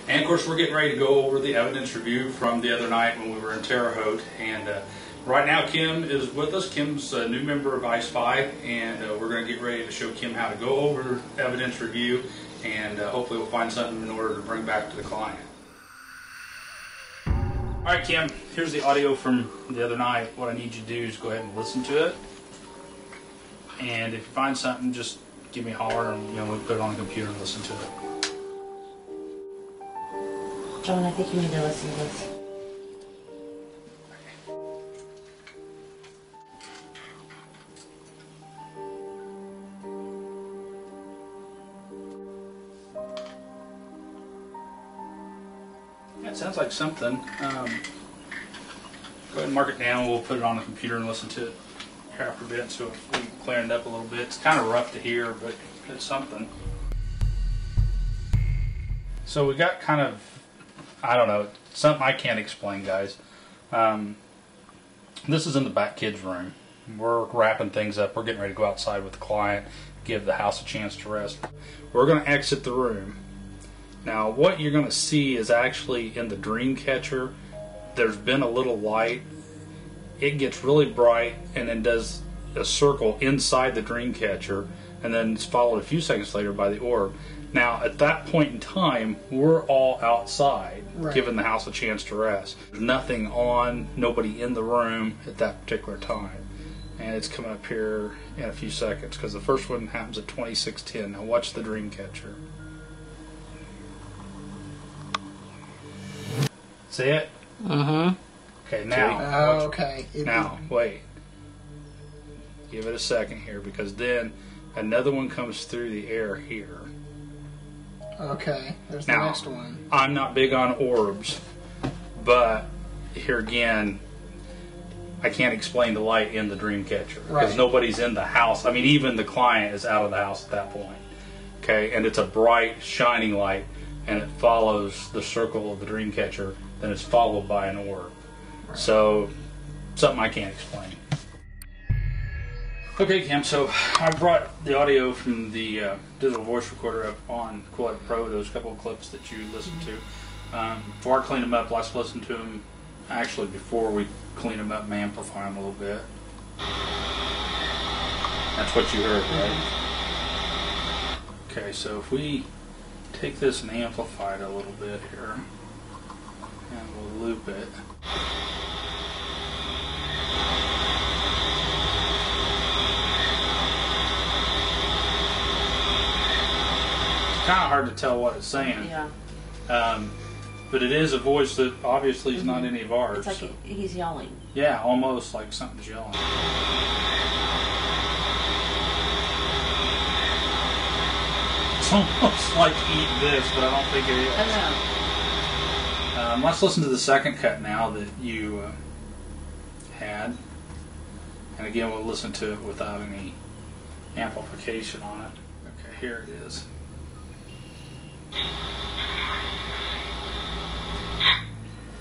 And of course, we're getting ready to go over the evidence review from the other night when we were in Terre, Haute. And right now, Kim is with us. Kim's a new member of ISPI, and we're going to get ready to show Kim how to go over evidence review, and hopefully we'll find something in order to bring back to the client. All right, Kim, here's the audio from the other night. What I need you to do is go ahead and listen to it. And if you find something, just give me a holler, and we'll put it on the computer and listen to it. John, I think you need to listen to this. Yeah, it sounds like something. Go ahead and mark it down. We'll put it on the computer and listen to it here after a bit, so if we clear it up a little bit. It's kind of rough to hear, but it's something. So we got kind of, I don't know, something I can't explain, guys. This is in the back kids' room. We're wrapping things up. We're getting ready to go outside with the client, give the house a chance to rest. We're going to exit the room. Now, what you're going to see is actually in the dream catcher, there's been a little light. It gets really bright and then does a circle inside the dream catcher, and then it's followed a few seconds later by the orb. Now, at that point in time, we're all outside, right, giving the house a chance to rest. There's nothing on, nobody in the room at that particular time. And it's coming up here in a few seconds, because the first one happens at 26:10. Now watch the dream catcher. See it? Mm-hmm. Okay, now. Okay. Now, wait. Give it a second here, because then another one comes through the air here. Okay, there's the next one. I'm not big on orbs, but here again, I can't explain the light in the dream catcher, because nobody's in the house. I mean, even the client is out of the house at that point. Okay, and it's a bright, shining light, and it follows the circle of the dream catcher, then it's followed by an orb. Right. So, something I can't explain. Okay, Kim, so I brought the audio from the digital voice recorder up on Quality Pro, those couple of clips that you listened to. Before I clean them up, let's listen to them. Actually, before we clean them up and amplify them a little bit. That's what you heard, right? Okay, so if we take this and amplify it a little bit here, and we'll loop it. Kind of hard to tell what it's saying. Yeah. But it is a voice that obviously is not any of ours. It's like he's yelling. Yeah, almost like something's yelling. It's almost like eat this, but I don't think it is. I know. Let's listen to the second cut now that you had. And again, we'll listen to it without any amplification on it. Okay, here it is.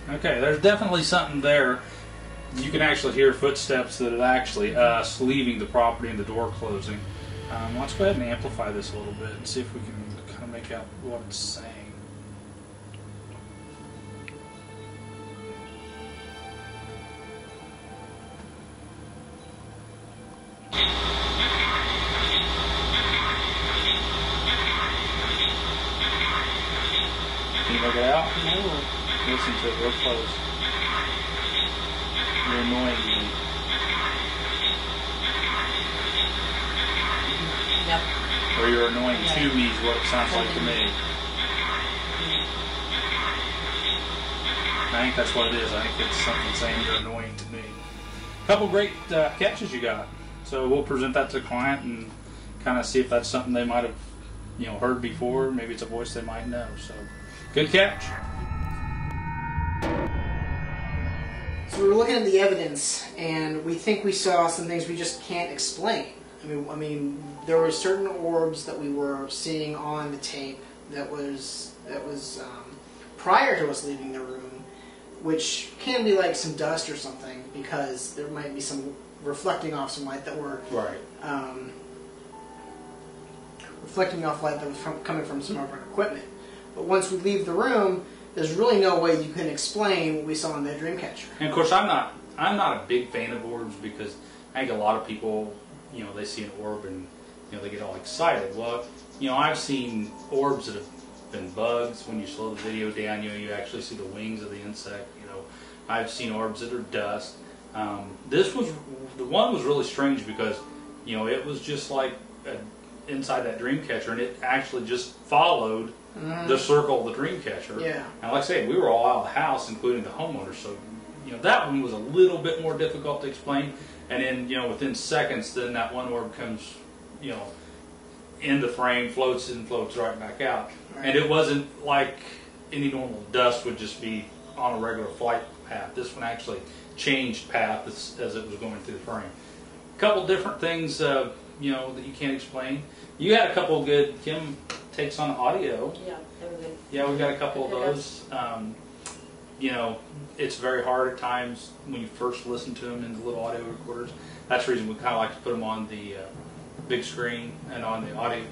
Okay, there's definitely something there. You can actually hear footsteps that are actually us leaving the property and the door closing. Let's go ahead and amplify this a little bit and see if we can kind of make out what it's saying. Can you make it out? No. Listen to it real close. You're annoying me. Yep. Or you're annoying to me is what it sounds like to me. I think that's what it is. I think it's something saying you're annoying to me. A couple great catches you got. So we'll present that to the client and kind of see if that's something they might have heard before. Maybe it's a voice they might know. So good catch. So we were looking at the evidence, and we think we saw some things we just can't explain. I mean, there were certain orbs that we were seeing on the tape that was prior to us leaving the room, which can be like some dust or something, because there might be some reflecting off some light that were reflecting off light that was coming from some of our equipment. But once we leave the room, there's really no way you can explain what we saw in that dream catcher. And of course, I'm not a big fan of orbs because I think a lot of people, they see an orb and they get all excited. Well, I've seen orbs that have been bugs. When you slow the video down, you actually see the wings of the insect. I've seen orbs that are dust. The one was really strange because it was just like inside that dream catcher, and it actually just followed the circle of the dream catcher. Yeah. And like I say, we were all out of the house, including the homeowner, so that one was a little bit more difficult to explain. And then within seconds, then that one orb comes in the frame, floats in, floats right back out. Right. And it wasn't like any normal dust would just be on a regular flight path. This one actually changed path as it was going through the frame. A couple different things, that you can't explain. You had a couple good Kim takes on audio. Yeah, they were good. Yeah, we got a couple of those. It's very hard at times when you first listen to them in the little audio recorders. That's the reason we kind of like to put them on the big screen and on the audio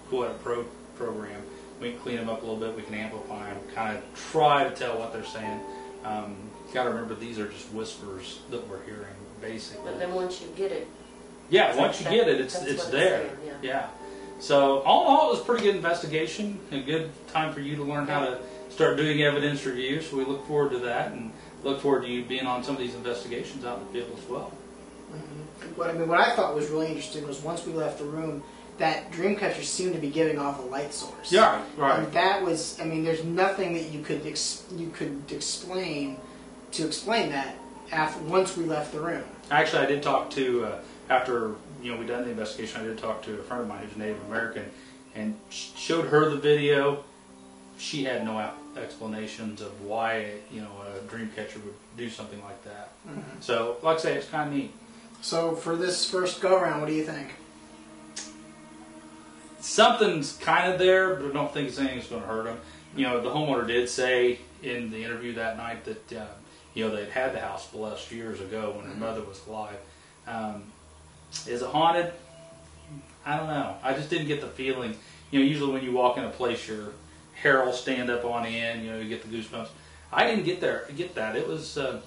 Cool Edit Pro program. We can clean them up a little bit. We can amplify them. Kind of try to tell what they're saying. Got to remember these are just whispers that we're hearing, basically. But then once you get it, yeah, once you get it, it's there. Saying, yeah. So all in all, it was a pretty good investigation. A good time for you to learn how to start doing evidence review. So we look forward to that, and look forward to you being on some of these investigations out in the field as well. Mm-hmm. What I thought was really interesting was once we left the room, that dream catcher seemed to be giving off a light source. Yeah, right. And that was, there's nothing that you could explain to explain that once we left the room. Actually, I did talk to after we done the investigation. I did talk to a friend of mine who's Native American, and showed her the video. She had no explanations of why a dream catcher would do something like that. Mm-hmm. So, like I say, it's kind of neat. So, for this first go around, what do you think? Something's kind of there, but I don't think it's anything that's going to hurt them. The homeowner did say in the interview that night that they'd had the house blessed years ago when her mother was alive. Is it haunted? I don't know. I just didn't get the feeling. Usually when you walk in a place, your hair will stand up on end. You get the goosebumps. I didn't get that. It was a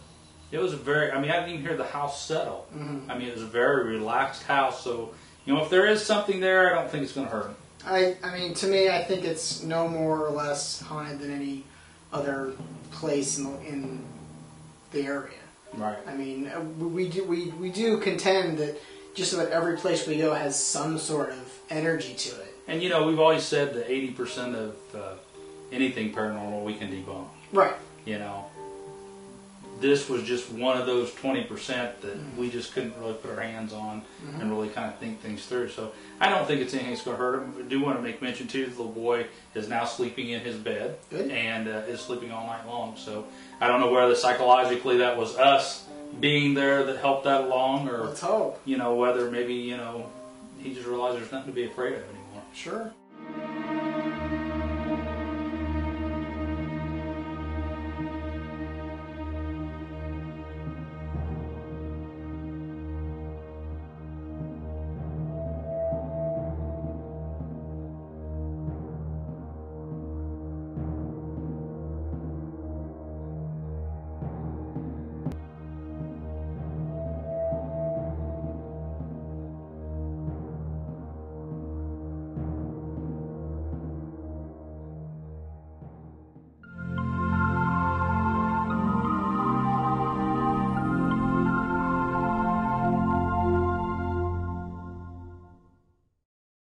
very. I didn't even hear the house settle. Mm-hmm. It was a very relaxed house. So if there is something there, I don't think it's going to hurt them. To me, I think it's no more or less haunted than any other place in the area. Right. We do contend that just about every place we go has some sort of energy to it. And we've always said that 80% of anything paranormal we can debunk. Right. This was just one of those 20% that we just couldn't really put our hands on and really kind of think things through. So I don't think it's anything that's going to hurt him. I do want to make mention too, the little boy is now sleeping in his bed. Good. And is sleeping all night long. So I don't know whether psychologically that was us being there that helped that along, or let's hope. Whether maybe he just realized there's nothing to be afraid of anymore. Sure.